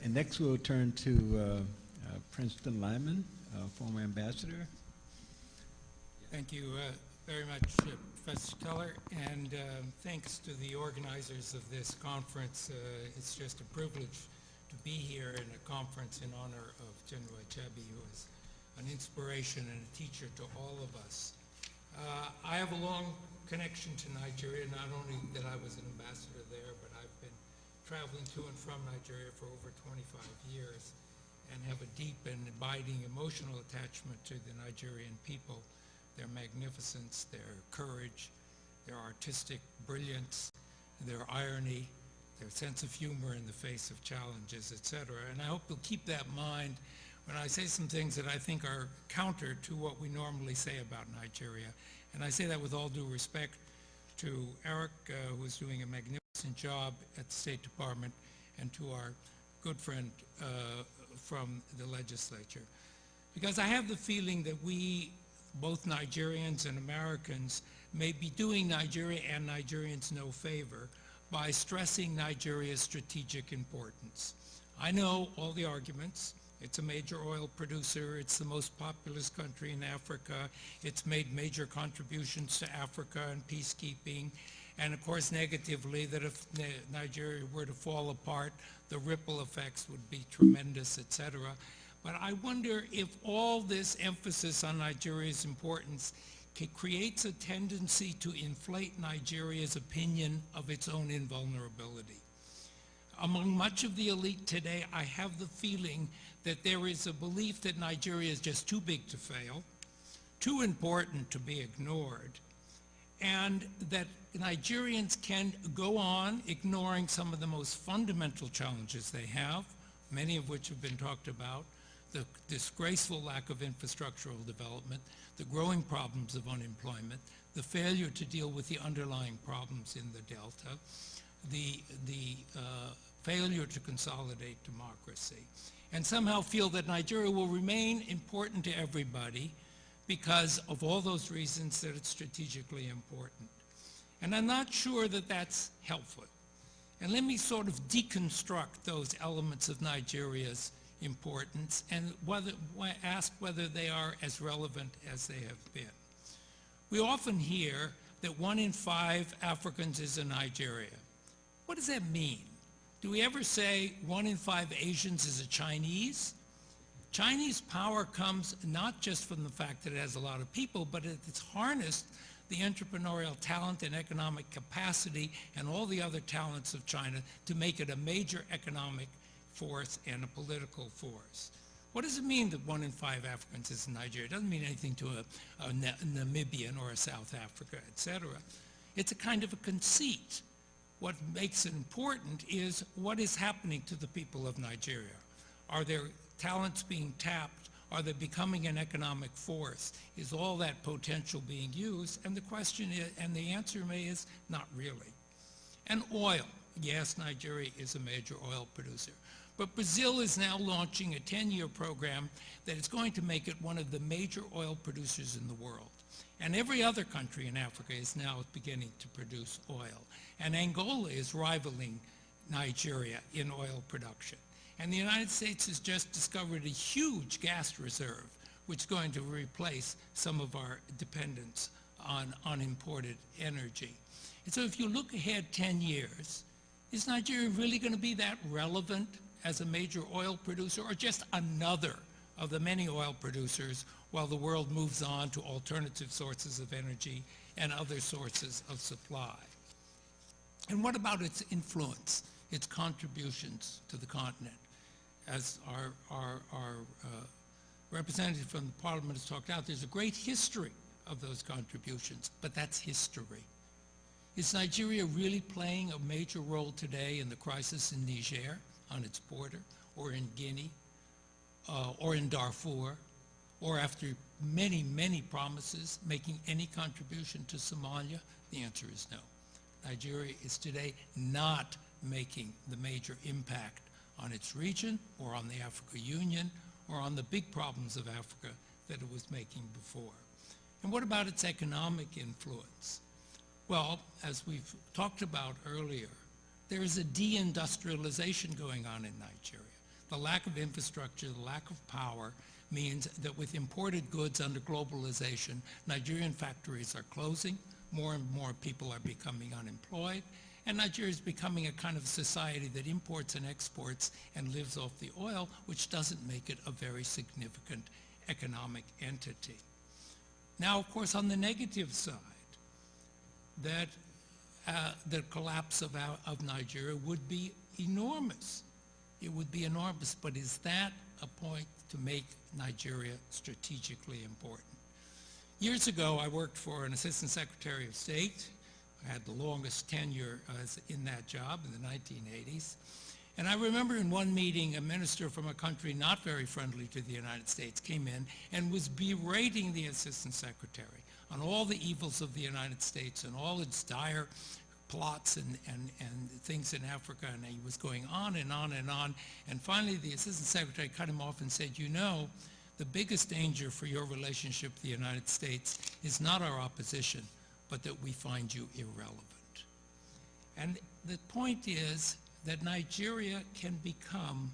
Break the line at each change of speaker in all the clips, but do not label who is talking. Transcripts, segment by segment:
And next we'll turn to Princeton Lyman, former ambassador.
Thank you very much, Professor Keller, and thanks to the organizers of this conference. It's just a privilege to be here in a conference in honor of General Achebe, who is an inspiration and a teacher to all of us. I have a long connection to Nigeria, not only that I was an ambassador there, but I've been traveling to and from Nigeria for over 25 years and have a deep and abiding emotional attachment to the Nigerian people, their magnificence, their courage, their artistic brilliance, their irony, their sense of humor in the face of challenges, etc. And I hope you'll keep that in mind when I say some things that I think are counter to what we normally say about Nigeria. And I say that with all due respect to Eric, who is doing a magnificent job at the State Department, and to our good friend from the legislature. Because I have the feeling that we, both Nigerians and Americans, may be doing Nigeria and Nigerians no favor by stressing Nigeria's strategic importance. I know all the arguments. It's a major oil producer. It's the most populous country in Africa. It's made major contributions to Africa and peacekeeping. And of course, negatively, that if Nigeria were to fall apart, the ripple effects would be tremendous, etc. But I wonder if all this emphasis on Nigeria's importance creates a tendency to inflate Nigeria's opinion of its own invulnerability. Among much of the elite today, I have the feeling that there is a belief that Nigeria is just too big to fail, too important to be ignored, and that Nigerians can go on ignoring some of the most fundamental challenges they have, many of which have been talked about, the disgraceful lack of infrastructural development, the growing problems of unemployment, the failure to deal with the underlying problems in the Delta, the failure to consolidate democracy, and somehow feel that Nigeria will remain important to everybody because of all those reasons that it's strategically important. And I'm not sure that that's helpful. And let me sort of deconstruct those elements of Nigeria's importance and ask whether they are as relevant as they have been. We often hear that 1 in 5 Africans is in Nigeria. What does that mean? Do we ever say 1 in 5 Asians is a Chinese? Chinese power comes not just from the fact that it has a lot of people, but it's harnessed the entrepreneurial talent and economic capacity and all the other talents of China to make it a major economic force and a political force. What does it mean that 1 in 5 Africans is in Nigeria? It doesn't mean anything to a Namibian or a South Africa, etc. It's a kind of a conceit. What makes it important is what is happening to the people of Nigeria. Are their talents being tapped? Are they becoming an economic force? Is all that potential being used? And the question is, and the answer is not really. And oil. Yes, Nigeria is a major oil producer. But Brazil is now launching a 10-year program that is going to make it one of the major oil producers in the world. And every other country in Africa is now beginning to produce oil. And Angola is rivaling Nigeria in oil production. And the United States has just discovered a huge gas reserve, which is going to replace some of our dependence on imported energy. And so if you look ahead 10 years, is Nigeria really going to be that relevant as a major oil producer, or just another of the many oil producers while the world moves on to alternative sources of energy and other sources of supply? And what about its influence, its contributions to the continent? As our representative from the Parliament has talked out, there's a great history of those contributions, but that's history. Is Nigeria really playing a major role today in the crisis in Niger, on its border, or in Guinea, or in Darfur, or after many, many promises, making any contribution to Somalia? The answer is no. Nigeria is today not making the major impact on its region, or on the Africa Union, or on the big problems of Africa that it was making before. And what about its economic influence? Well, as we've talked about earlier, there is a deindustrialization going on in Nigeria. The lack of infrastructure, the lack of power means that with imported goods under globalization, Nigerian factories are closing, more and more people are becoming unemployed, and Nigeria is becoming a kind of society that imports and exports and lives off the oil, which doesn't make it a very significant economic entity. Now, of course, on the negative side, that the collapse of Nigeria would be enormous. It would be enormous, but is that a point to make Nigeria strategically important? Years ago, I worked for an Assistant Secretary of State. I had the longest tenure in that job in the 1980s. And I remember in one meeting, a minister from a country not very friendly to the United States came in and was berating the Assistant Secretary on all the evils of the United States and all its dire plots and things in Africa, and he was going on and on and on. And finally, the Assistant Secretary cut him off and said, you know, the biggest danger for your relationship with the United States is not our opposition, but that we find you irrelevant. And the point is that Nigeria can become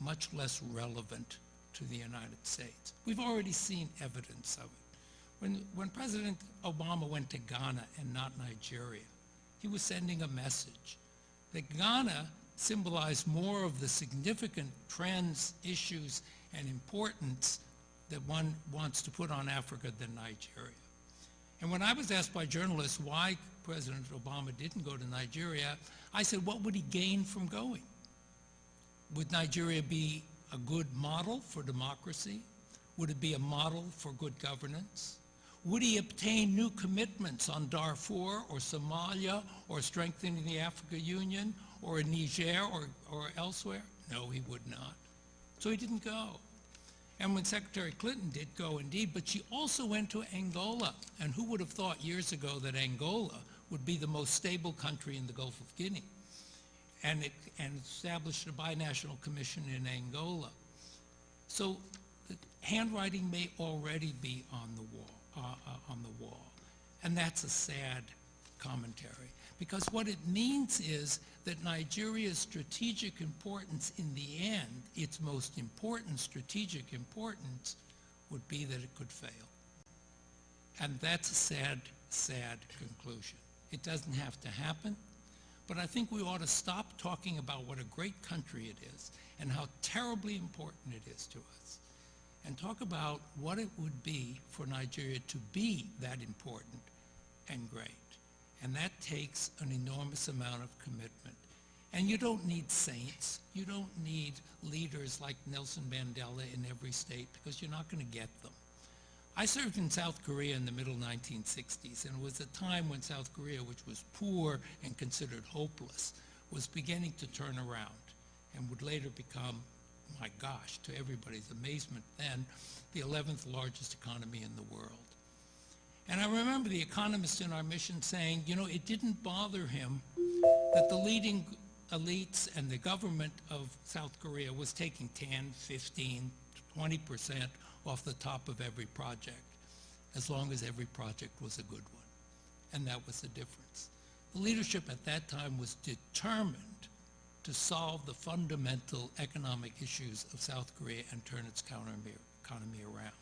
much less relevant to the United States. We've already seen evidence of it. When President Obama went to Ghana and not Nigeria, he was sending a message that Ghana symbolized more of the significant trends, issues, and importance that one wants to put on Africa than Nigeria. And when I was asked by journalists why President Obama didn't go to Nigeria, I said, what would he gain from going? Would Nigeria be a good model for democracy? Would it be a model for good governance? Would he obtain new commitments on Darfur or Somalia or strengthening the Africa Union or in Niger or elsewhere? No, he would not. So he didn't go. And when Secretary Clinton did go indeed, but she also went to Angola. And who would have thought years ago that Angola would be the most stable country in the Gulf of Guinea? And established a binational commission in Angola. So the handwriting may already be on the wall. And that's a sad commentary. Because what it means is that Nigeria's strategic importance in the end, its most important strategic importance, would be that it could fail. And that's a sad, sad conclusion. It doesn't have to happen, but I think we ought to stop talking about what a great country it is and how terribly important it is to us, and talk about what it would be for Nigeria to be that important and great. And that takes an enormous amount of commitment. And you don't need saints. You don't need leaders like Nelson Mandela in every state, because you're not going to get them. I served in South Korea in the middle 1960s, and it was a time when South Korea, which was poor and considered hopeless, was beginning to turn around and would later become, my gosh, to everybody's amazement then, the 11th largest economy in the world. And I remember the economists in our mission saying, you know, it didn't bother him that the leading elites and the government of South Korea was taking 10, 15, 20% off the top of every project, as long as every project was a good one. And that was the difference. The leadership at that time was determined to solve the fundamental economic issues of South Korea and turn its economy around.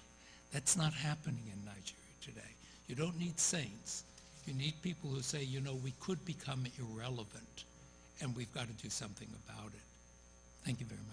That's not happening in Nigeria today. You don't need saints. You need people who say, you know, we could become irrelevant, and we've got to do something about it. Thank you very much.